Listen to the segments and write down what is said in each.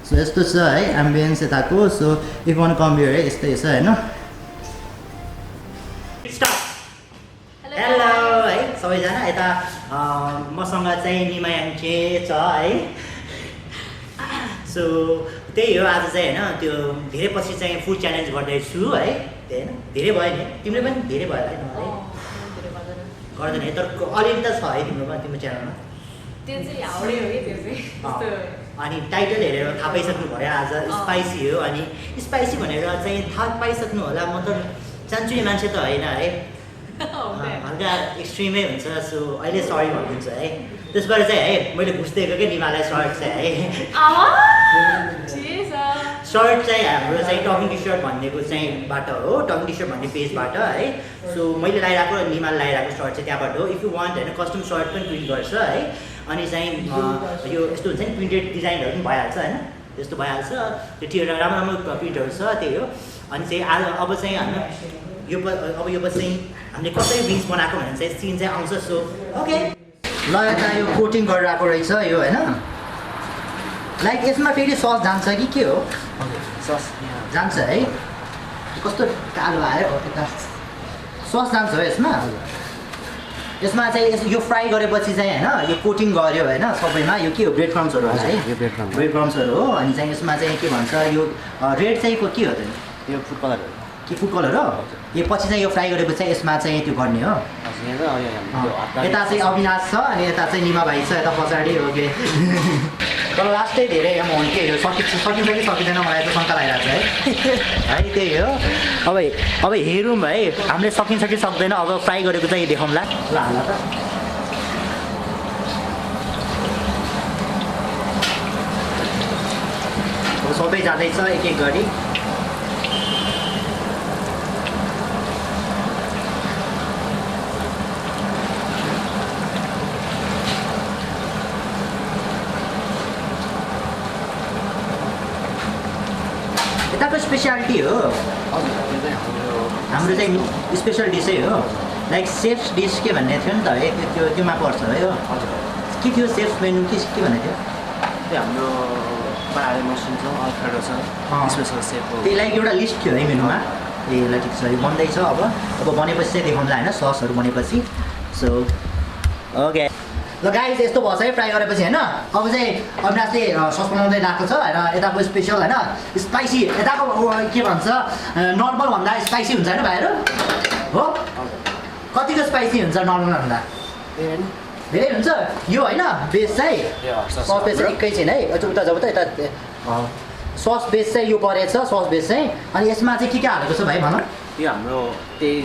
So यस्तो छ है एम्बियन्स यताको so if one come here है यस्तै छ हैन हेलो है सबैजना यता मसँग चाहिँ निमायाङ्चे छ है सो त्यही हो आज चाहिँ हैन त्यो धेरै पछि चाहिँ फुड च्यालेन्ज गर्दैछु है त्यही हैन धेरै भयो नि तिम्रो पनि धेरै भयो है नभए गर्दैन है तर अलिअलि त छ है तिम्रो पनि तिम्रो च्यानलमा त्यो चाहिँ हाउडे हो कि त्यो चाहिँ अनि टाइटल हेरेर थाहा पाइसक्नु भयो आज स्पाइसी हो अनि स्पाइसी भनेर चाहिँ थाहा पाइसक्नु होला म त चान्चुने मान्छे त होइन है हल्का एक्सट्रिमै हुन्छ सो अहिले सरी भनिदिन्छु है त्यसबाट चाहिँ है मैले घुस दिएको क्या निमालाई सर्ट चाहिँ है सर्ट चाहिँ हाम्रो चाहिँ टकिङ टी सर्ट भन्नेको चाहिँ बाट हो टकिङ टी सर्ट भन्ने पेजबाट है सो मैले लगाइरहेको र निमाल लगाइरहेको सर्ट चाहिँ त्यहाँबाट हो इफ यु वान्ट होइन कस्टम सर्ट पनि प्रिन्ट गर्छ है अनि चाहिँ यो यस्तो हुन्छ नि प्रिन्टेड डिजाइनहरू पनि भइहाल्छ होइन त्यस्तो भइहाल्छ त्यो राम्रो राम्रो प्रिन्टहरू छ त्यही हो अनि चाहिँ अब चाहिँ हामी यो पछि चाहिँ हामीले कसरी विङ्स बनाएको भने चाहिँ सिन चाहिँ आउँछ सो ओके ल यता यो कोटिङ गरेर आएको रहेछ यो होइन लाइक यसमा फेरि सस जान्छ कि के हो सस जान्छ है कस्तो कालो आयो यता सस जान्छ हो यसमा यसमा चाहिँ यो फ्राई गरेपछि चाहिँ होइन यो कोटिङ गऱ्यो होइन सबैमा यो के हो ब्रेड क्रम्सहरू होला है यो ब्रेड क्रम्सहरू हो अनि चाहिँ यसमा चाहिँ के भन्छ यो रेड चाहिँ के हो त यो फुड कलर के फुड कलर हो यो पछि चाहिँ यो फ्राई गरेपछि चाहिँ यसमा चाहिँ त्यो गर्ने हो यता चाहिँ अविनाश छ अनि यता चाहिँ निमा भाइ छ यता पछाडि हो के तर लास्टै धेरै एमाउन्ट के हो सकिन्छ कि सकिँदैन मलाई त शङ्का लागिरहेको छ है त्यही हो अब हेरौँ है हामीले सकिन्छ कि सक्दैन अब फ्राई गरेको चाहिँ देखाउँला ल हाल त अब सबै जाँदैछ एक एक गरी यताको स्पेसियालिटी हो हाम्रो चाहिँ स्पेसल डिसै हो लाइक सेफ डिस के भन्ने थियो नि त त्योमा पर्छ है हो के थियो सेफ मेनु के भन्ने थियो त्यो हाम्रो पाहाडे मसरुम छ अल्फ्रेडो छ स्पेसल सेफ हो त्यही लाइक एउटा लिस्ट थियो है मेनुमा ए ल ठिक छ यो बन्दैछ अब बनेपछि चाहिँ देखाउँला होइन ससहरू बनेपछि सो ओके ल गाइस यस्तो भएछ है फ्राई गरेपछि होइन अब चाहिँ अविनाशले सस बनाउँदै गएको छ र यताको स्पेसल होइन स्पाइसी यताको के भन्छ नर्मल भन्दा स्पाइसी हुन्छ होइन भाइहरू हो कतिको स्पाइसी हुन्छ नर्मल भन्दा धेरै हुन्छ यो होइन बेस चाहिँ सस बेस चाहिँ एकैछिन है उता जब त यता सस बेस चाहिँ यो परेछ सस बेस चाहिँ अनि यसमा चाहिँ के हालेको छ भाइ भन यो हाम्रो त्यही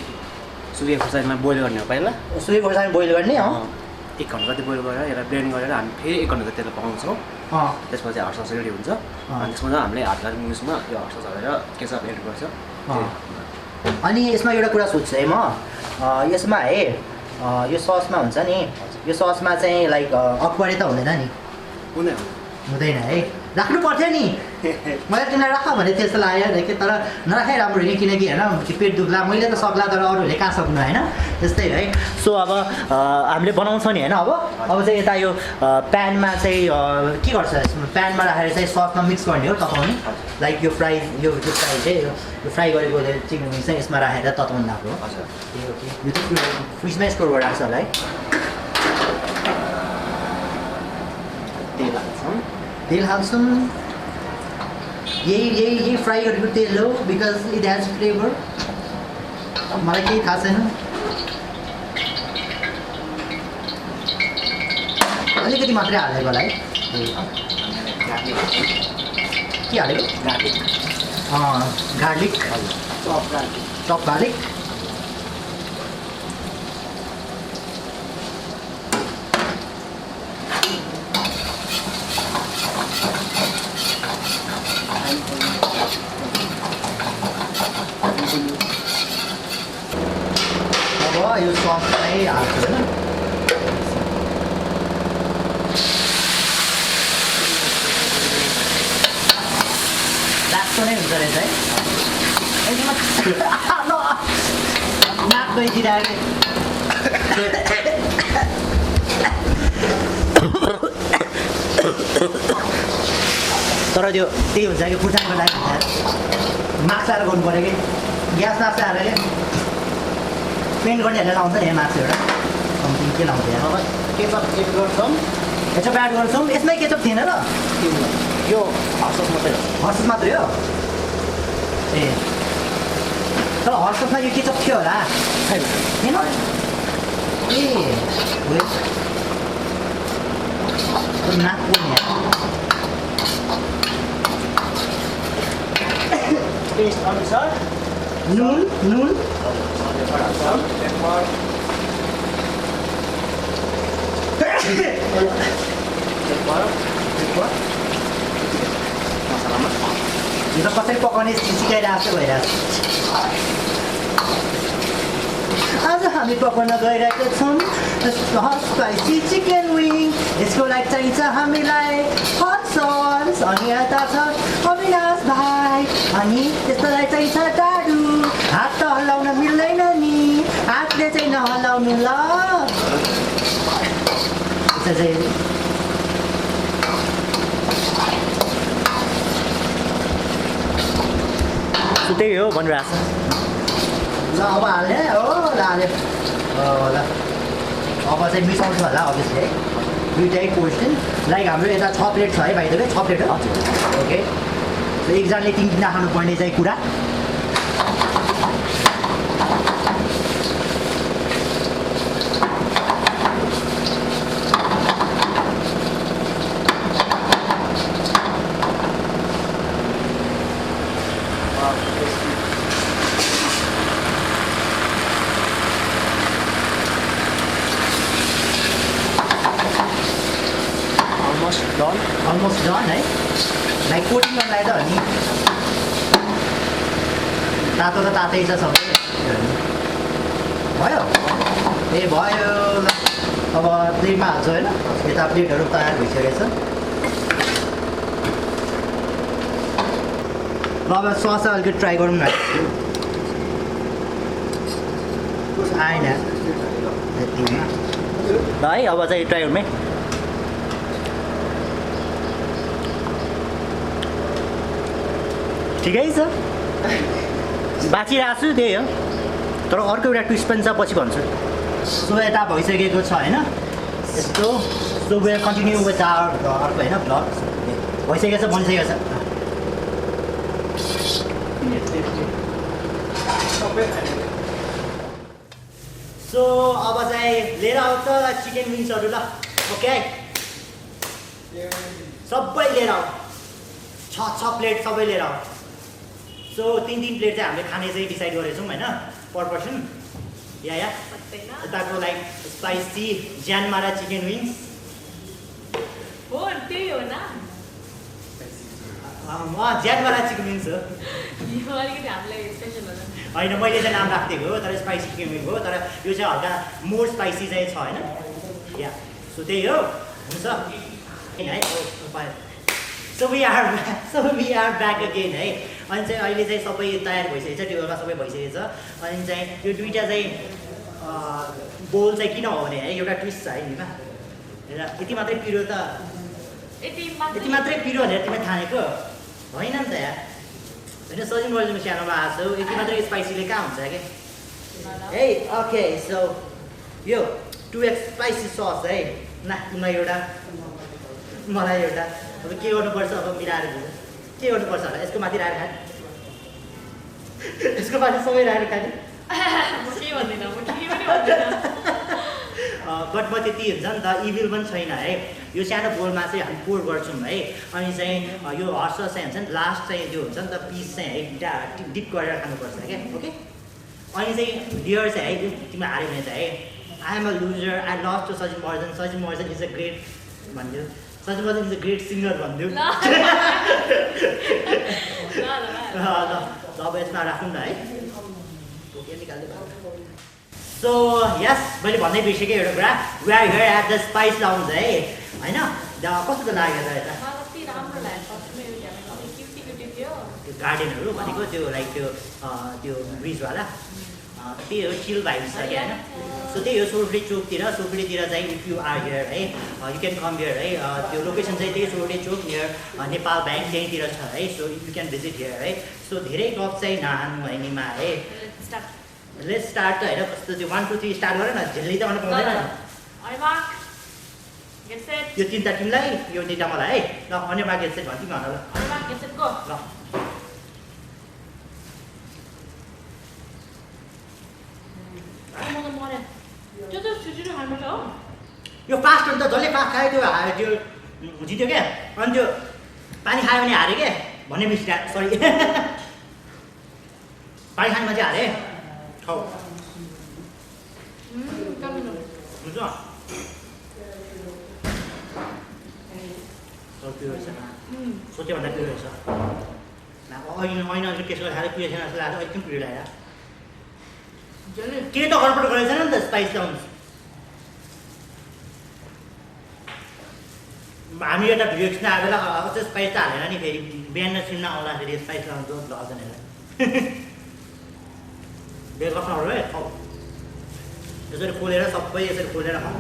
सुके खुर्सानीमा बोइल गर्ने हो पहिला सुके खुर्सानी बोइल गर्ने हो 1 घन्टा जति बोइल गरेर यसलाई ब्लेन्ड गरेर हामी फेरि 1 घन्टा जति पकाउँछौँ त्यसपछि हट सस रेडी हुन्छ अनि त्यसमा हामीले हात लाग्ने मुसमा यो हट सस हालेर केचप एड गर्छ अनि यसमा एउटा कुरा सोध्छु है म यसमा है यो ससमा हुन्छ नि यो ससमा चाहिँ लाइक अक्वारी त हुँदैन नि हुँदैन है राख्नु पर्थ्यो नि मैले तिमीलाई राख भने त्यस्तो लाग्यो तर नराखै राम्रो नि किनकि होइन पेट दुख्ला मैले त सक्ला तर अरूहरूले कहाँ सक्नु होइन त्यस्तै है सो अब हामीले बनाउँछौँ नि होइन अब चाहिँ यता यो प्यानमा चाहिँ के गर्छ प्यानमा राखेर चाहिँ ससमा मिक्स गर्ने हो तताउने लाइक यो फ्राई चाहिँ यो फ्राई गरेको चिकन विङ्स चाहिँ यसमा राखेर तताउनु लाग्यो हो यो त फ्रिजमै स्टोर गरेर राख्छ होला है तेल हाल्छौँ यही फ्राई गरेको तेल हो बिकज इट हेज फ्लेभर मलाई केही थाहा छैन अलिकति मात्रै हालेको होला है के हालेको गार्लिक चप गार्लिक यो सस चाहिँ हाल्छु होइन लाग्दो नै हुन्छ रहेछ है नाक गइदिरहेको तर त्यो त्यही हुन्छ कि खुर्सानीको लागि मार्क्स आएर गर्नु पऱ्यो कि ग्यास नाप्स आएर पेन्ट गर्नेहरूले लाउँछ नि मार्क्स एउटा समथिङ के लाउँछ यहाँ अब केचप एड गर्छौँ केचप एड गर्छौँ यसमै केचप थिएन र यो हर्सस मात्रै हो हर्सस मात्रै हो ए तर हर्ससमा यो केचप थियो होला छैन थिएन ए नाक पोल्ने टेस्ट अनुसार नुन मसलामा यो त कसरी पकाउने सिकाइरहेको छ भइरहेको आज हामी पकाउन गइरहेका छौँ स्पाइसी चिकन विङ यसको लागि चाहिन्छ हामीलाई हट सस अनि यता छ अविनाश भाइ अनि त्यसको लागि चाहिन्छ डाडु हात त हल्लाउन मिल्दैन नि हातले चाहिँ नहल्लाउनु ल त्यही हो भनिरहेको छ ल अब हाल्ने हो ल हाल्यो ल अब चाहिँ मिसाउँछु होला अभियसली है दुइटै पोर्सन लाइक हाम्रो यता 6 प्लेट छ है भाइ तपाईँ 6 प्लेट हो ओके एकजनाले 3 खानुपर्ने चाहिँ कुरा almost done है लाइक कोटिङ गर्नलाई त हो नि तातो त तातै छ सबै भयो ए भयो ल अब प्लेटमा हाल्छु होइन यता प्लेटहरू तयार भइसकेको छ ल अब सस अलिकति ट्राई गरौँ न आएन यतिमा ल है अब चाहिँ ट्राई गरौँ है ठिकै छ बाँचिरहेको छु त्यही हो तर अर्को एउटा ट्विस्ट पनि छ पछि भन्छु सो यता भइसकेको छ होइन यस्तो so we continue with our अर्को होइन भ्लग भइसकेको छ बनिसकेको छ सो अब चाहिँ लिएर आउँछ चिकन विङ्सहरू ल ओके सबै लिएर आऊ 6 प्लेट सबै लिएर आऊ सो 3 प्लेट चाहिँ हामीले खाने चाहिँ डिसाइड गरेको छौँ होइन पर पर्सन या यताको लाइक स्पाइसी ज्यानमारा चिकन विङ्स हो त्यही हो न ज्यानमारा चिकन विङ्स हो यो अलिकति हामीलाई स्पेसल हो होइन मैले चाहिँ नाम राखिदिएको हो तर स्पाइसी चिकन विङ हो तर यो चाहिँ हल्का मोर स्पाइसी चाहिँ छ होइन या सो त्यही हो हुन्छ है so we are back again है अनि चाहिँ अहिले चाहिँ सबै तयार भइसकेको छ टेबलमा सबै भइसकेको छ अनि चाहिँ यो दुईवटा चाहिँ बोल चाहिँ किन हो भने है एउटा ट्विस्ट छ है निमा यति मात्रै पिरो त यति मात्रै पिरो भनेर तिमीले ठानेको होइन नि त यार होइन सजिलो गरिदिनु सानोमा आएको छु यति मात्रै स्पाइसीले कहाँ हुन्छ कि है ओके सो यो 2x स्पाइसी सस है न तिमीलाई एउटा मलाई एउटा अब के गर्नुपर्छ अब मिलाएर दिनु के गर्नुपर्छ होला यसको माथि राखेर खाने यसको माथि सबै राखेर खाने बट म त्यति हुन्छ नि त इभिल पनि छैन है यो सानो बोलमा चाहिँ हामी पोर गर्छौँ है अनि चाहिँ यो हर्स चाहिँ हुन्छ नि लास्ट चाहिँ त्यो हुन्छ नि त पिस चाहिँ है डिप गरेर खानुपर्छ क्या ओके अनि चाहिँ डियर चाहिँ है तिमी हार्यो भने चाहिँ है I am a loser I love to Sajin Maharjan is a great भनिदियो Sajin Maharjan is a great singer भनिदियो ल अब यसमा राखौँ न है सो यस मैले भन्दै बिर्सेकै एउटा कुरा we are here at the spice lounge है होइन कस्तो लाग्यो त यता त्यो गार्डनहरू भनेको त्यो लाइक त्यो ब्रिजवाला त्यही हो चिल भाइब्स छ क्या होइन सो त्यही हो सोरठे चोकतिर सोरठेतिर चाहिँ इफ यु आर हियर है यु क्यान कम हियर है त्यो लोकेसन चाहिँ त्यही सोरठे चोक नियर नेपाल ब्याङ्क त्यहीँतिर छ है so you can visit here है सो धेरै गफ चाहिँ नहान्नु है निमा है लेट्स स्टार्ट होइन कस्तो त्यो 1 2 3 स्टार्ट गर न झेल्ली त गर्न पाउँदैन यो तिनवटा टिमलाई यो दुईवटा मलाई है ल अन्य बाँकी गेट सेट भन्छु भन ल यो फास्ट हो नि त जसले फास्ट खायो त्यो जित्यो क्या अनि त्यो पानी खायो भने हारे क्या भन्ने मिस्टा सरी पानी खाने मान्छे हारे खाऊ हुन्छ सोच्यो भन्दा पिरो रहेछ ऐन अलिक टेस्ट गरेर खाएर पिरो छैन जस्तो लाग्छ अलिक पनि पिरो लगाएर के त गडबड गरेको छैन नि त स्पाइस लाउनु हामी एउटा भिडियो खिच्न आएको बेला अझै स्पाइस त हालेन नि फेरि बिहान सिम्न आउँदाखेरि स्पाइस लाउँछु लजनहरूलाई बेल कस्तो है खाऊ यसरी खोलेर सबै यसरी खोलेर खाऊ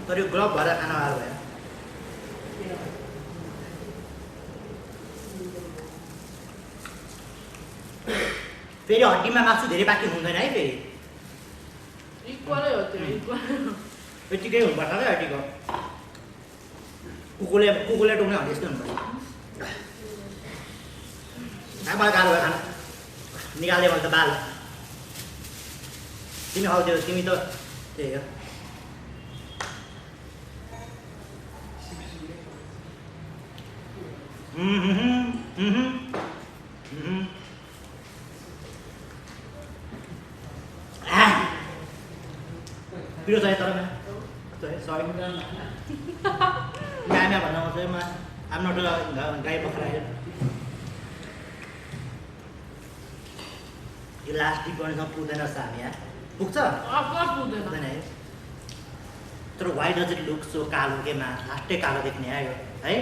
तर यो ग्लभ भएर खान गाह्रो भयो फेरि हड्डीमा मासु धेरै बाँकी हुँदैन है फेरि यतिकै हुनुपर्छ क्या हड्डीको कुकुरले टोक्ने भने यस्तो हुनुपर्छ मलाई गाह्रो भयो खाना निकाल्यो भने त बाल तिमी खाउँथ्यौ तिमी त त्यही हो पिरो चाहियो तर सरी म्याम भन्दा म चाहिँ आम नट गाई पखरा यो लास्ट डिप गर्नेसँग पुग्दैन जस्तो हामी यहाँ पुग्छ पुग्दैन है तर why does it look so कालो केमा लास्टै कालो देख्ने आयो है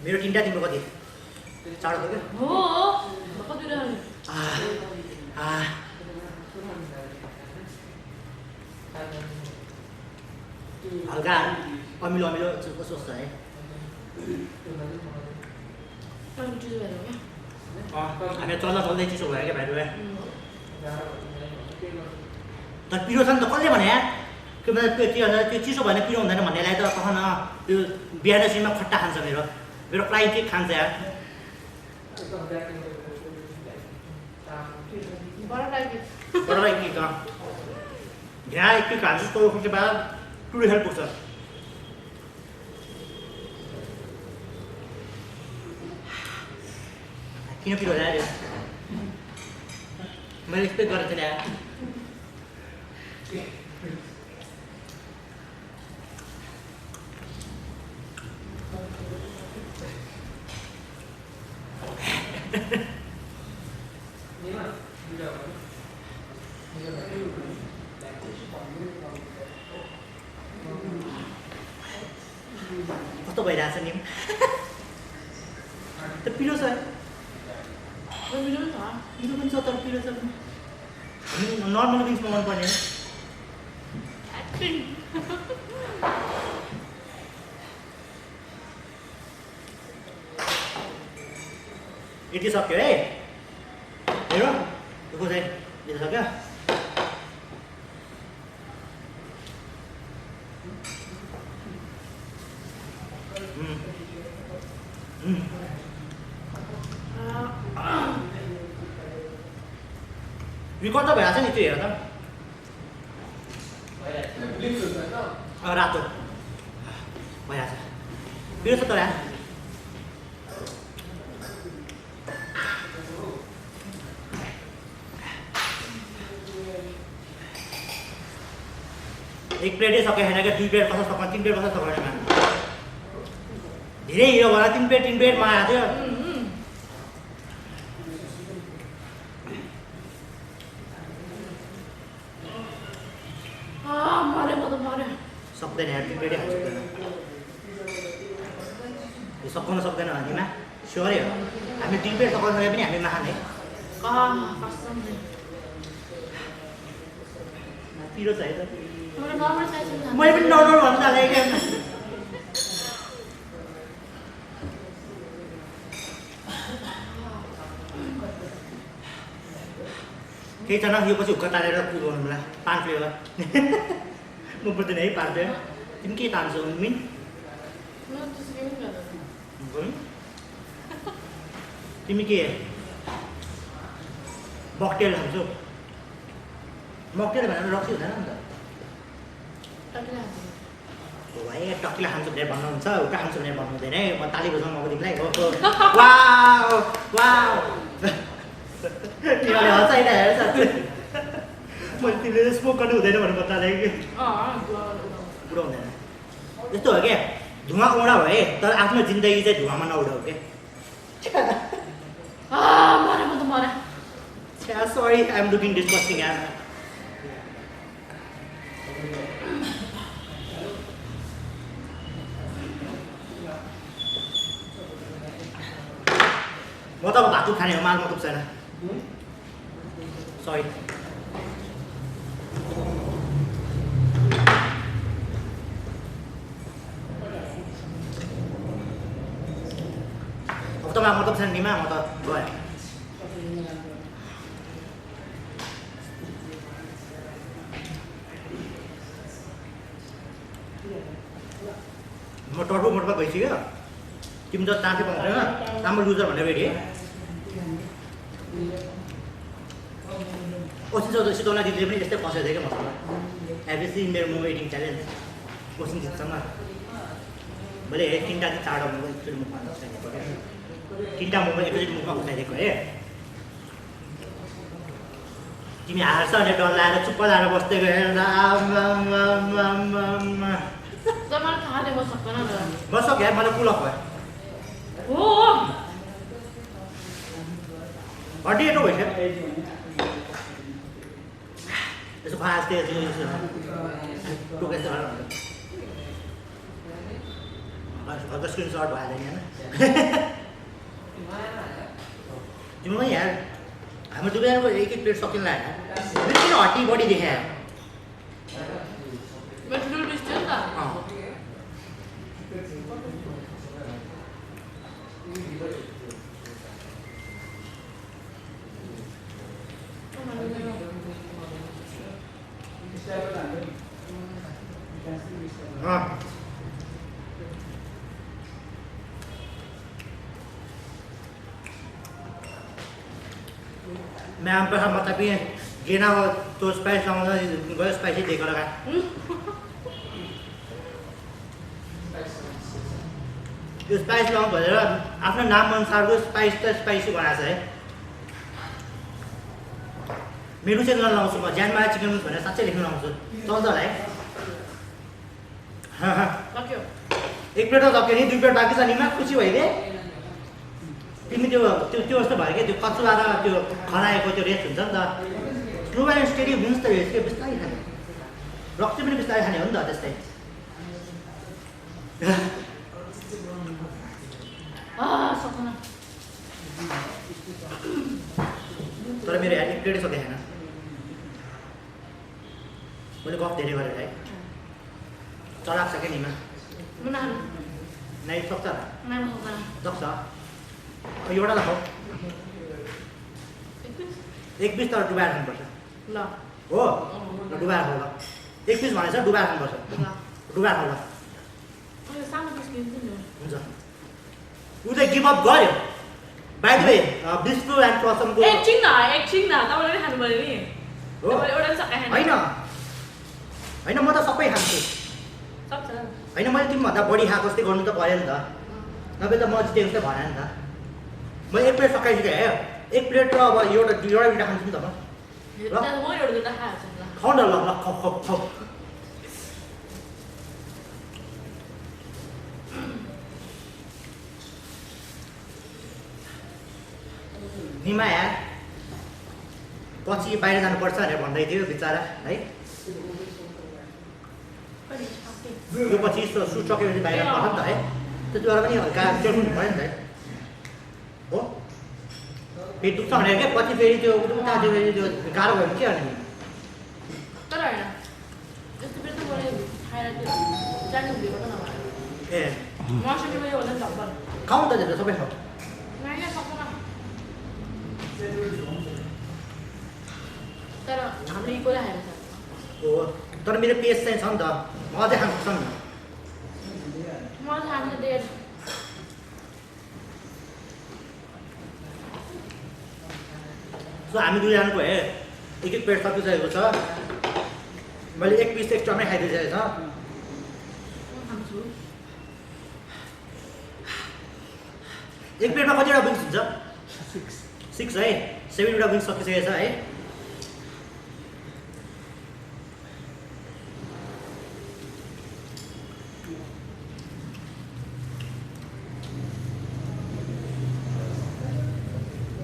मेरो तिनवटा तिम्रो कति चाँडो थियो क्या हल्का अमिलो अमिलो कस्तो छ है हामी चल्दा चल्दै चिसो भयो क्या भाइ तर पिरो छ नि त कसले भने त्यो चिसो भने पिरो हुँदैन भन्नेलाई त कह न त्यो बिहान सिममा खट्टा खान्छ मेरो प्राइ के खान्छ यार बडा के का यहाँ एक खान्छ तो के बाद टुडे हेल्प पुग्छ किन पिरो ल्यायो मैले एक्सपेक्ट गरेको थिएँ यार कस्तो भइरहेछ नि त पिरो छ पिरो पनि छ तर पिरो छ नर्मल विङ्समा मनपर्ने यति सक्यो है हेर दुःख चाहिँ यति सक्यो रिकर्ड त भइरहेछ नि त्यो हेर त रातो भइरहेछ पिरो छ तर एक प्लेटै सके छैन क्या 2 प्लेट कसो सक्छ 3 प्लेट कसो सक्दैन खानु धेरै हिरो होला 3 प्लेट माया थियो सक्दैन यार 3 प्लेटै खानु सक्दैन यो सकाउन सक्दैन हामीमा स्योरै हो हामी 3 प्लेट सकाउन सके पनि हामी नखाने पिरो छ है त मैले पनि नर्मल भन्नु थालेँ क्या केही छैन यो पछि हुक्का तारेर पुगाउनुला 5 प्लेट म बुझ्दैन है 5 प्लेट तिमी के तान्छौ मिन तिमी के बक्टेल खान्छौ मक्टेल भनेर रक्सी हुँदैन नि त भाइ टकिला खान्छु भनेर भन्नुहुन्छ हुक्का खान्छु भनेर भन्नु हुँदैन है म ताली बजाउनु अब तिमीलाई वाउ वाउ तिमीले हँसाइ हेर साथी मैले तिमीले स्मोक गर्नु हुँदैन भनेर बताले कि पुरा हुँदैन यस्तो हो क्या धुवा उडा भए तर आफ्नो जिन्दगी चाहिँ धुवामा नउडाउ के sorry I am looking disgusting यार म त अब भातु खाने हो माल मतलब छैन सरी अब त मतलब छैन निमा म त गएँ म टर्बो मोडमा गइसक्यो तिमी त चाँचै पाउँदैन राम्रो लुजर भनेर रेडी है सितौला दिदीले पनि यस्तै फसेको थियो क्या मसँग एभ्री मेरो मोमो एटिङ च्यालेन्ज कोसिङ जितसँग मैले 3टा कि 4टा मोमो एकचोटि मुखमा घुसाइदिएको क्या 3टा मोमो एकचोटि मुखमा घुसाइदिएको है तिमी हार्छ भने डर लाएर चुप्प लाएर बस्दै गएर बस्छ क्या मलाई पुलअप भयो हड्डीहरू भइसक्यो यसो खास त्यो टोकेस्तो हल्का स्क्रिनसट भइहाल्यो नि होइन तिम्रो यार हाम्रो दुवैजनाको एक प्लेट सकिँला होइन किन हड्डी बडी देखायो मैं हम पे हम मतलब ये गेना हो तो स्पाइस लाऊंगा गयो स्पाइसी देखो लगा यो स्पाइस लाउँ भनेर आफ्नो नाम अनुसारको स्पाइस त स्पाइसी बनाएको छ है मेनु चाहिँ नलाउँछु म ज्यानमा चिकन भनेर साँच्चै लेख्न लाउँछु चल्छ होला है एक प्लेट त सक्यो नि 2 प्लेट बाँकी छ निमा खुसी भइदिए तिमी त्यो जस्तो भयो क्या त्यो कचुवा र त्यो खराएको त्यो रेस हुन्छ नि त स्लो एन्ड स्टेडी हुन्छ त रेस के बिस्तारै खाने रक्सी पनि बिस्तारै खाने हो नि त त्यस्तै तर मेरो यहाँ एक प्लेटै सक्दैन मैले गफ धेरै गरेर है चलाक छ क्या निमा नै सक्छ सक्छ एउटा त खाऊ एक पिस तर डुबाएर खानुपर्छ ल हो ल डुबाएर खाऊ ल एक पिस भनेछ डुबाएर खानुपर्छ डुबाएर खाऊ ल हुन्छ उ चाहिँ गिभ अप गर्यो by the way Vishnu and प्रसमको एकछिन न तपाईँले खानु पर्यो नि हो होइन म त सबै खान्छु होइन मैले तिमीभन्दा बढी खाएको जस्तै गर्नु त पऱ्यो नि त नभए त म जितेको जस्तै भएन नि त मैले एक प्लेट सकाइसकेँ है एक प्लेट र अब एउटा दुईवटा खान्छु नि त म खाऊ न ल खाऊ निमा यार पछि बाहिर जानुपर्छ भनेर भन्दै थियो बिचरा है यो पछि सुट सकेपछि बाहिर पर्छ नि त है त्यति बेला पनि हल्का जोड्नु पऱ्यो नि त है हो पेट दुख्छ भनेर क्या पछि फेरि त्यो उता त्यो गाह्रो भयो भने के गर्ने तर होइन यस्तो बेला त मैले खाएर त्यो जानु हुँदैन नभए ए मसँग मैले भन्दा पनि झप्पल खाउँ त त्यो सबै खाउँ नाइ सक्दैन तर हामीले इक्वली खाएको छ हो तर मेरो पेस चाहिँ छ नि त म अझै खानु सक्छ नि मलाई खानु डेढ सो हामी दुईजनाको है एक एक प्लेट सकिसकेको छ मैले एक पिस एक्स्ट्रामै खाइदिइसकेको छ खान्छु एक प्लेटमा कतिवटा विङ्स हुन्छ 6 है 7वटा विङ्स सकिसकेको छ है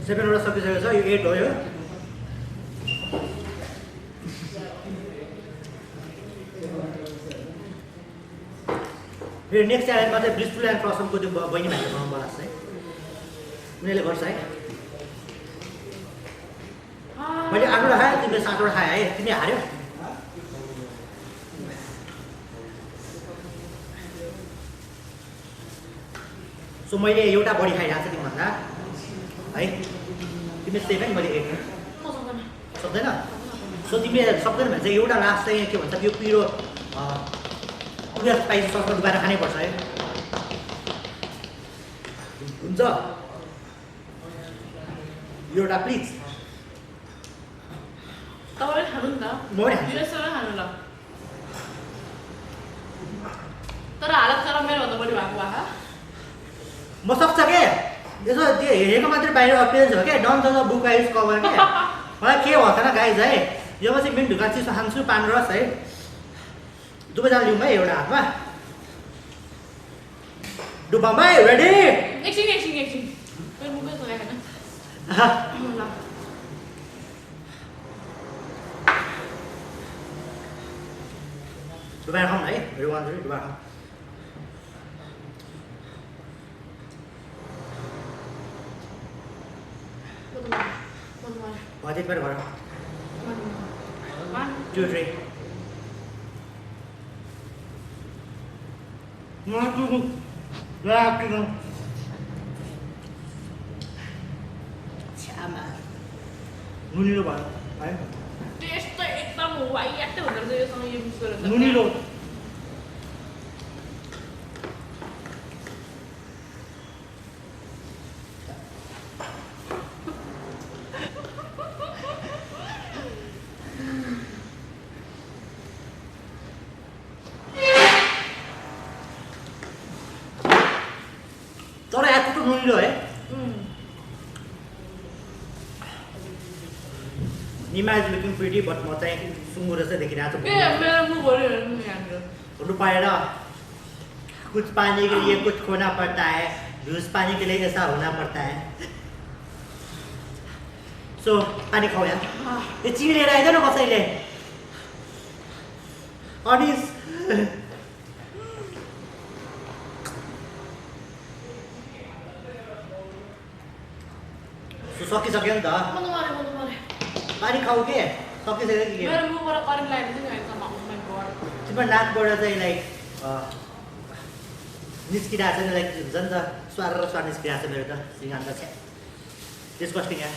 सेभेनवटा सकिसकेको छ यो 8 हो यो फेरि नेक्स्ट च्यालेन्जमा चाहिँ ब्लिसफुल एन्ड क्रसमको त्यो बहिनी भाइको बनाउनु पर्ला है उनीहरूले गर्छ है मैले 8वटा खाएँ तिमीले 7वटा खाएँ है तिमी हार्यो सो मैले एउटा बढी खाइरहेको छु तिमीभन्दा है तिमीले 7 मैले 8 सक्दैन सो तिमीले सक्दैन भने चाहिँ एउटा लास्ट चाहिँ के भन्छ यो पिरो उयो स्पाइसी ससमा डुबाएर खानै पर्छ है हुन्छ एउटा प्लिज तपाईँले खानु नि त म पनि खान्छु बिरेसरै खानु ल तर हालत तर मेरोभन्दा बढी भएको भए म सक्छ के यसो त्यो हेरेको मात्रै बाहिर अपियरेन्स हो क्या डन द बुक आइज कभर के मलाई के भन्छ न गाइज है यो पछि मेन ढुक्का चिसो खान्छु पान रस है दुवैजना लिउँ है एउटा हातमा डुबामै रेडी एकछिन मेरो मुखै खोलेको छैन ल डुबाएर खाउँ न है डुबाएर खाउँ बजेट पर गरौँ 1 2 3 नुनिलो भयो है टेस्ट त एकदम वाइयाट्टै हुँदो रहेछ योसँग यो मिक्स गरेर नुनिलो तर यार कस्तो नुनिलो है Nima is looking pretty but म चाहिँ सुँगुर जस्तै देखिरहेको छु मेरो मुख भरि हेर्नु यहाँनिर हुनु पाएर कुछ पाने के लिए कुछ खोना पड़ता है व्यूज पाने के लिए ऐसा होना पड़ता है सो पानी खाऊ यार यो चिनी लिएर आइज न कसैले अनिस सकिसक्यो नि त पानी खाऊ के सकिसक्यो कि मेरो मुखबाट करेन्ट लागेको थियो नि तिम्रो नाकबाट चाहिँ लाइक निस्किरहेको छ नि लाइक हुन्छ नि त स्वार र स्वार निस्किरहेको छ मेरो त सिँगान त छ्या डिस्कस्टिङ यार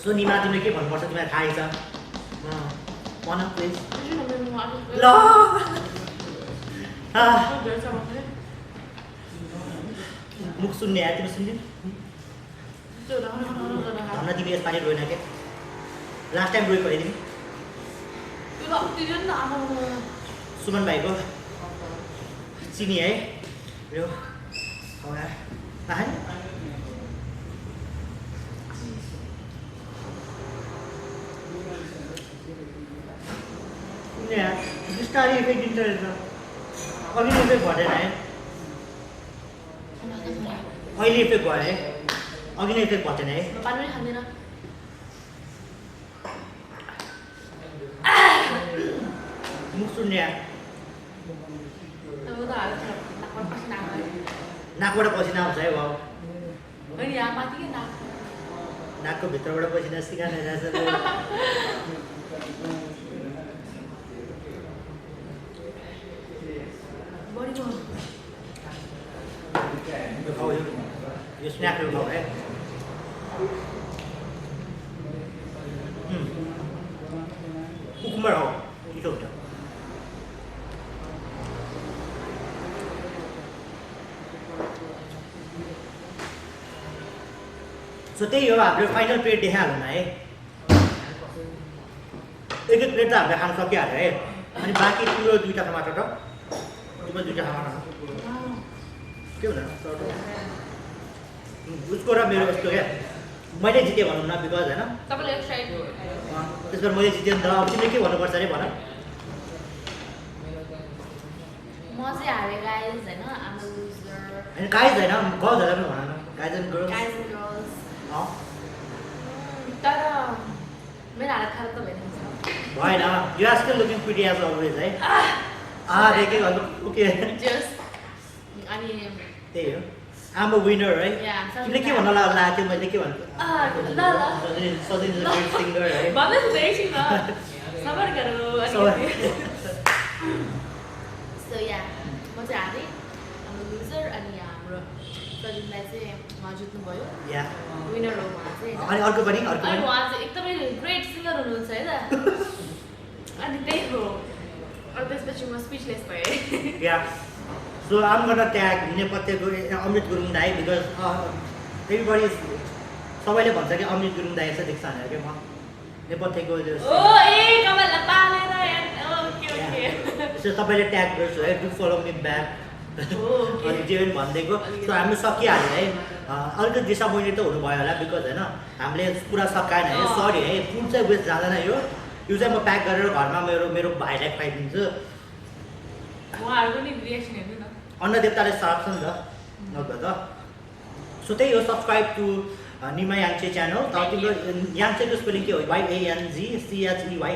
सो निमा तिमीले के भन्नुपर्छ तिमीलाई थाहै छ भन प्लिज ल मुख सुन्ने यार तिमी सुन्ने भन्न तिमी यसपालि रोएन के लास्ट टाइम रोएको अरे तिमी सुमन भाइको चिनी है यो हौला ताहा यहाँ बिस्तारै इफेक्ट दिन्छ रहेछ अघि नै इफेक्ट भएन है अहिले इफेक्ट भयो है अघि नै इफेक्ट भएन है पानी पनि खाँदैन मुख सुन्ने अब त हाल नाकबाट पसिना आयो नाकबाट पसिना आउँछ है वाउ अनि यहाँ माथि के नाक नाकको भित्रबाट पसिना सिकाने रहेछ बढीको यो खाऊ यो स्न्याकहरू खाऊ है कुकुम्बर हो मिठो हुन्छ सो त्यही हो हाम्रो फाइनल प्लेट देखाइहाल्नु न है एक प्लेट त हामीले खान सकिहाल्यो है अनि बाँकी तिम्रो दुईवटा टमाटर त तिम्रो दुईवटा टमाटर के हुँदैन उसको र मेरो यस्तो क्या मैले जितेँ भनौँ न बिकज होइन तपाईँले एक्स्ट्रा त्यसबाट मैले जितेँ नि त अब तिमीले के भन्नुपर्छ अरे भन म चाहिँ हारेँ गाइज होइन आमा लुजर होइन गाइज होइन गर्ल्सहरूलाई पनि भन न guys and girls guys and girls अँ तर मेरो हालत खराब त भइदिन्छ भएन you are still looking pretty as always है देखेँ गर्नु ओके जस्ट अनि त्यही हो आम अ विनर है Yeah, तिमीले के भन्न लागेको थियो मैले के भन्छु ल ल सजिन ग्रेट सिङ्गर है भन्दैछु त एकछिन न सबर गरौँ अनि सो या म चाहिँ हारेँ हाम्रो लुजर अनि हाम्रो सजिनलाई चाहिँ उहाँ जित्नुभयो या विनर हो उहाँ चाहिँ अनि अर्को पनि अनि उहाँ चाहिँ एकदमै ग्रेट सिङ्गर हुनुहुन्छ है त अनि त्यही हो अनि त्यसपछि म स्पिचलेस भएँ या सो आम गर्न ट्याग नेपथ्यको अमृत गुरुङ दाई बिकज एभ्रिबडी सबैले भन्छ कि अमृत गुरुङ दाई यसो देख्छ भनेर क्या म नेपथ्यको ओ ए कमललाई पालेर ओके ओके सो तपाईँले ट्याग गर्छु है डु फलो मी ब्याक अनि जे पनि भनिदिएको सो हामी सकिहाल्यो है अलिकति डिसपोइन्टेड त हुनुभयो होला बिकज होइन हामीले पुरा सकाएन है सरी है फुड चाहिँ वेस्ट जाँदैन यो चाहिँ म प्याक गरेर घरमा मेरो भाइलाई खुवाइदिन्छु उहाँहरूको नि रिएक्सन हेर्नु न अन्न देवताले साफ छ नि त नभए त सो त्यही हो सब्सक्राइब टु निमा याङ्चे च्यानल तर तिम्रो याङ्चेको स्पेलिङ के हो YANGCHEY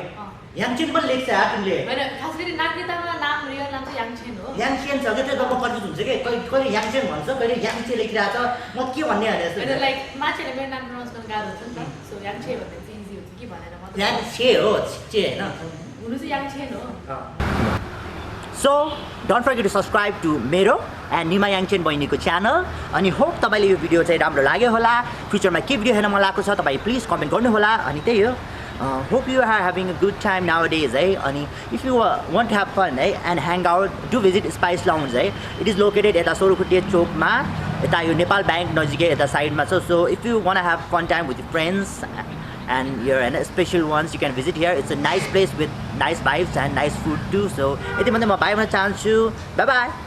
याङ्चेन पनि लेख्छ यार तिमीले होइन खास गरी नागरिकतामा नाम रियल नाम चाहिँ याङछेन हो याङ्चेन छ कि त्यो म कन्फ्युज हुन्छ कि कहिले याङ्चेन भन्छ कहिले याङ्चे लेखिरहेको छ म के भन्ने भने होइन जस्तो लाइक मान्छेले मेरो नाम प्रनाउन्स गर्न गाह्रो हुन्छ नि त सो याङछे भन्दा चाहिँ इजी हुन्छ कि भनेर म त याङ्चे हो चे होइन हुनु चाहिँ याङछेन हो So, don't forget to subscribe to मेरो and निमा याङचेन बहिनीको च्यानल अनि होप तपाईँले यो भिडियो चाहिँ राम्रो लाग्यो होला फ्युचरमा के भिडियो हेर्न मन लागेको छ तपाईँ प्लिज कमेन्ट गर्नु होला अनि त्यही हो hope you are having a good time nowadays है अनि if you want have fun है and hang out do visit Spice lounge है इट इज लोकेटेड यता सोरुखुट्टे चोकमा यता यो नेपाल ब्याङ्क नजिकै यता साइडमा छ so if you want have fun time with friends and your special ones you can visit here. It's a nice place with nice vibes and nice food too. So, यति भन्दै म बाइ भन्न चाहन्छु. Bye bye.